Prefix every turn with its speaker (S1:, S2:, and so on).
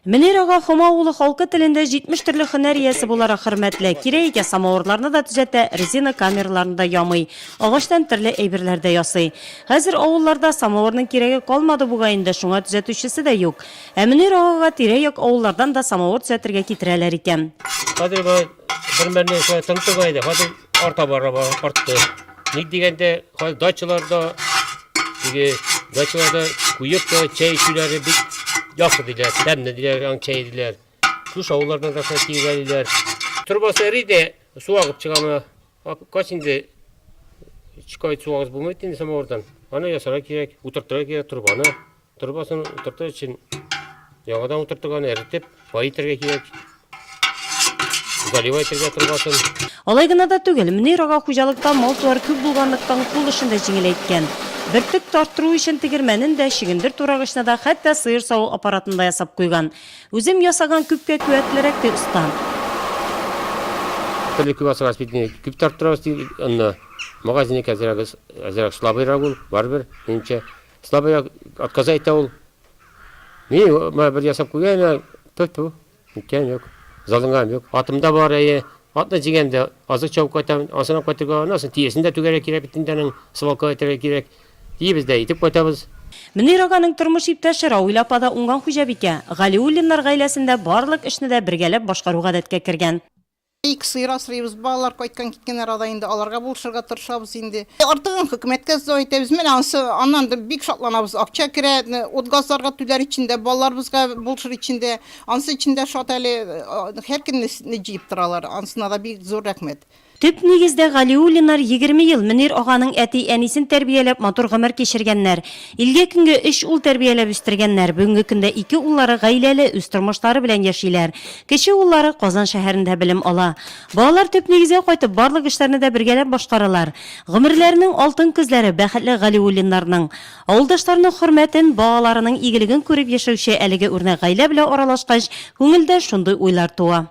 S1: Мөнир ага Хома улы халкы телендә 70 төрле һөнәр иясе буларак хөрмәтле. Кирәк икән самавырларны да төзәтә, резина камераларны да ямый, агачтан төрле әйберләр дә ясый. Хәзер авылларда самавырның кирәге калмады бугай инде, шуңа төзәтүчесе дә юк. Ә Мөнир агага тирә-як авыллардан да самавыр төзәтергә китерәләр икән.
S2: Хәзер бер мәне тыңтыгайды, хәзер арта бара артты. Ник дигәндә, хәзер дачаларда куеп чәй эчүләре бик яхшы диләр, тәмле диләр, чәй диләр. Шуш авыллардан да килгәннәр. Турбасы риде, су агып чыгамы. Качинде чикай су агыз булмайды инде самавырдан. Аны ясарга кирәк, утыртырга кирәк турбаны. Турбасын утыртыр өчен яңадан утыртырганы эритеп, байытырга кирәк. Заливайтырга турбасын.
S1: Алай гына да түгел, Мөнир ага хуҗалыкта мал-туар күп булганлыктан кул эшен дә җиңеләйткән. Бертек тарттыру өчен тегермәнен дә, шигендер турагычны да, хәтта сыер сау аппаратында ясап куйган. Үзем ясаган күпкә куәтлерәк тә устам.
S2: Төрле күп асыгас битне, күп тарттырабыз ди, аны магазинне әзрәк слабыйрак ул, барбер, минчә. Слабыйрак отказать та ул. Мин бер ясап куйган, тоту, икән юк. Залынган юк. Атымда бар атны дигәндә азык чабып кайтам, асынып кайтырга, анасын тиесендә түгәрә кирәк битендәнең свалка итәргә кирәк. Дибездә итеп кайтабыз.
S1: Мөнир аганың тормыш иптәше Рауил апа да уңган хуҗабикә. Галиуллиннар гаиләсендә барлык эшне дә бергәләп башкаруга гадәткә кергән.
S3: Ике сыйыр асрыйбыз, балалар кайткан киткәннәр ада инде, аларга булышырга тырышабыз инде. Артыгын хөкүмәткә әйтәбез, менә аннан да бик шатланабыз. Акча керә, отгазларга түләр ичендә, балаларыбызга булышыр ичендә, ансы ичендә шат әле һәркемне җыеп торалар.Ансына да бик зур рәхмәт.
S1: Төп нигездә Галиуллинар 20 ел Мөнир аганың әти-әнисен тәрбияләп матур гомер кичергәннәр. Илгә көнгә 3 ул тәрбияләп үстергәннәр. Бүгенге көндә 2 уллары гаиләле, үз тормышлары белән яшиләр. Кече уллары Казан шәһәрендә белем ала. Балалар төп нигезгә кайтып барлык эшләрне дә бергәләп башкаралар. Гомерләренең алтын күзләре бәхетле Галиуллиннарның. Авылдашларның хөрмәтен, балаларының игелеген күреп яшәүче әлеге үрнәк гаилә белән аралашкач, күңелдә шундый уйлар туа.